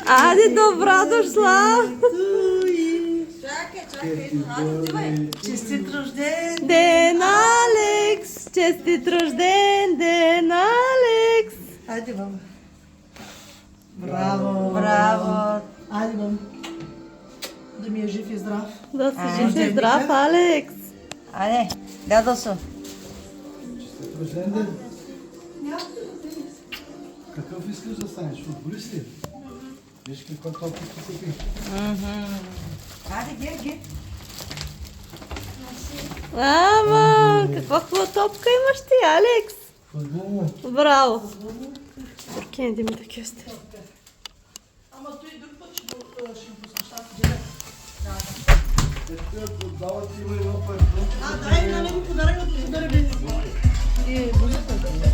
Ади, добра дошла! Честит рожден! Ден, Алекс! Честит рожден ден, Алекс! Айде, мама. Браво! Браво! Айде, мама. Да ми е жив и здрав. Да си жив и здрав, Алекс! Айде, дядо. Рожден ден. Какъв искаш да станеш? Футболист ли? Виж какво топки ти купи. Айде, ги. Ама, каква хубава топка имаш ти, Алекс? Футболна. Браво! Кенди ми да кюсте. Ама той друг път ще им пускаш тази директ. Дава ти има едно парче. Дай на него подарък да подаря без. И музиката.